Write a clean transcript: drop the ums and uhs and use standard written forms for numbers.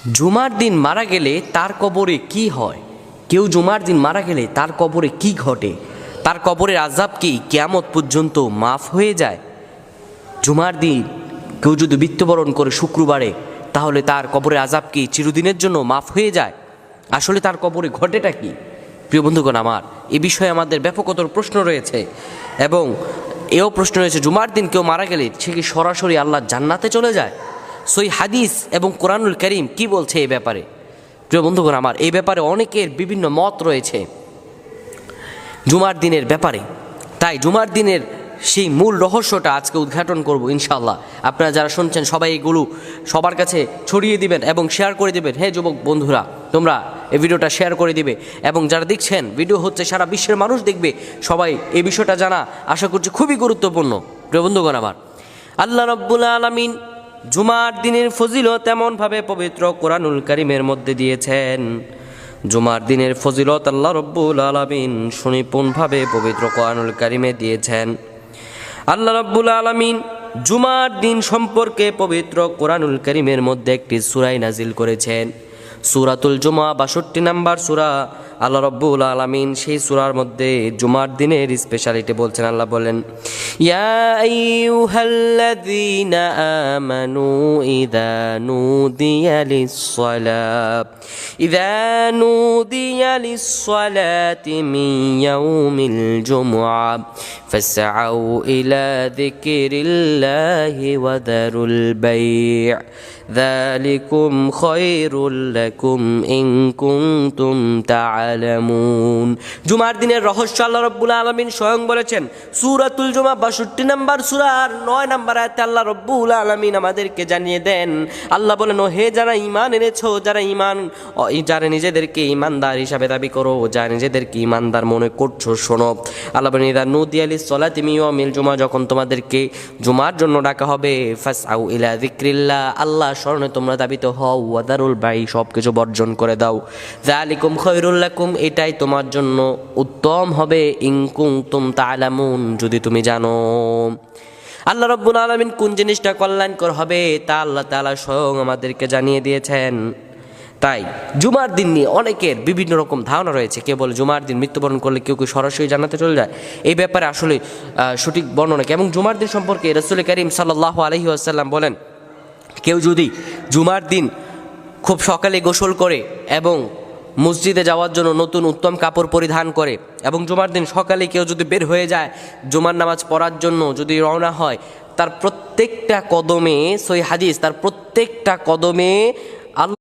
জুমার দিন মারা গেলে তার কবরে কি হয়? কেউ জুমার দিন মারা গেলে তার কবরে কি ঘটে? তার কবরের আযাব কি কিয়ামত পর্যন্ত মাফ হয়ে যায়? জুমার দিন কেউ যদি মৃত্যুবরণ করে শুক্রবারে, তাহলে তার কবরের আযাব কি চিরদিনের জন্য মাফ হয়ে যায়? আসলে তার কবরে ঘটেটা কি? প্রিয় বন্ধুগণ আমার, এ বিষয়ে আমাদের ব্যাপকতর প্রশ্ন রয়েছে এবং এও প্রশ্ন রয়েছে, জুমার দিন কেউ মারা গেলে সে কি সরাসরি আল্লাহর জান্নাতে চলে যায়? সই হাদিস এবং কোরআনুল কারীম কি বলছে এই ব্যাপারে? প্রিয় বন্ধুগণ আমার, এই ব্যাপারে অনেকের বিভিন্ন মত রয়েছে জুমার দিনের ব্যাপারে। তাই জুমার দিনের সেই মূল রহস্যটা আজকে উদ্ঘাটন করব ইনশাআল্লাহ। আপনারা যারা শুনছেন সবাই এগুলো সবার কাছে ছড়িয়ে দিবেন এবং শেয়ার করে দিবেন। হে যুবক বন্ধুরা, তোমরা এই ভিডিওটা শেয়ার করে দিবে এবং যারা দেখছেন ভিডিও হচ্ছে সারা বিশ্বের মানুষ দেখবে, সবাই এই বিষয়টা জানা আশা করছি খুবই গুরুত্বপূর্ণ। প্রিয় বন্ধুগণ আমার, আল্লাহ রাব্বুল আলামিন জুমার দিনের ফজিলত এমনভাবে পবিত্র কোরআনুল কারীমের মধ্যে দিয়েছেন। জুমার দিনের ফজিলত আল্লাহ রাব্বুল আলামিন সুনিপুণভাবে পবিত্র কোরআনুল কারীমে দিয়েছেন। আল্লাহ রাব্বুল আলামিন জুমার দিন সম্পর্কে পবিত্র কোরআনুল কারীমের মধ্যে একটি সূরা নাজিল করেছেন, সূরাতুল জুমা, ৬২ নম্বর সূরা। আল্লাহ রাব্বুল আলামিন সেই সূরার মধ্যে জুমার দিনের স্পেশালিটি বলছেন। আল্লাহ বলেন, ইয়া আইয়ুহাল্লাযীনা আমানু ইযা নুদিয়া লিস-সালাতি মিন ইয়াউমিল জুমআ ফাসআউ ইলা যিকরিল্লাহি ওয়া দারুল বাই', যালিকুম খায়রুল লাকুম ইন কুনতুম তা'লামুন। জুমার দিনের রহস্য আল্লাহ রাব্বুল আলামিন স্বয়ং বলেছেন। সূরাতুল জুমা ৬২ নম্বর সূরার ৯ নম্বর আয়াতে আল্লাহ রাব্বুল আলামিন আমাদেরকে জানিয়ে দেন, আল্লাহ বলেন, ও হে যারা ঈমান এনেছো, যারা নিজেদেরকে ঈমানদার হিসাবে দাবি করো, যারা নিজেদেরকে ঈমানদার মনে করছো, শোনো। আল্লাহ বলেন, ইযা নুদিয়া লিস-সালাতি মিন ইয়াউমিল জুমআ, যখন তোমাদেরকে জুমার জন্য ডাকা হবে, ফাসআউ ইলা যিকরিল্লাহ, আল্লাহ স্মরণে তোমরা দাবিত হও, ওয়া দারুল বাই', সব কিছু বর্জন করে দাও, যালিকুম খায়রুল লাকুম, এটাই তোমার জন্য উত্তম হবে, ইন কুনতুম তা'লামুন, যদি তুমি জানো। আল্লাহ রাব্বুল আলামিন কোন জিনিসটা কল্যাণকর হবে তা আল্লাহ তাআলা স্বয়ং আমাদেরকে জানিয়ে দিয়েছেন। তাই জুমার দিন নিয়ে অনেকের বিভিন্ন রকম ধারণা রয়েছে। কেউ বলে জুমার দিন মৃত্যুবরণ করলে কেউ সরাসরি জান্নাতে চলে যায়। এই ব্যাপারে আসলে সঠিক বর্ণনা কি? এবং জুমার দিন সম্পর্কে রাসূল কারীম সাল্লাল্লাহু আলাইহি ওয়াসাল্লাম বলেন, কেউ যদি জুমার দিন খুব সকালে গোসল করে এবং মসজিদে যাওয়ার জন্য নতুন উত্তম কাপড় পরিধান করে এবং জুমার দিন সকালে কেউ যদি বের হয়ে যায় জুমার নামাজ পড়ার জন্য, যদি রওনা হয়, তার প্রত্যেকটা কদমে, সহিহ হাদিস, তার প্রত্যেকটা কদমে আল্লাহ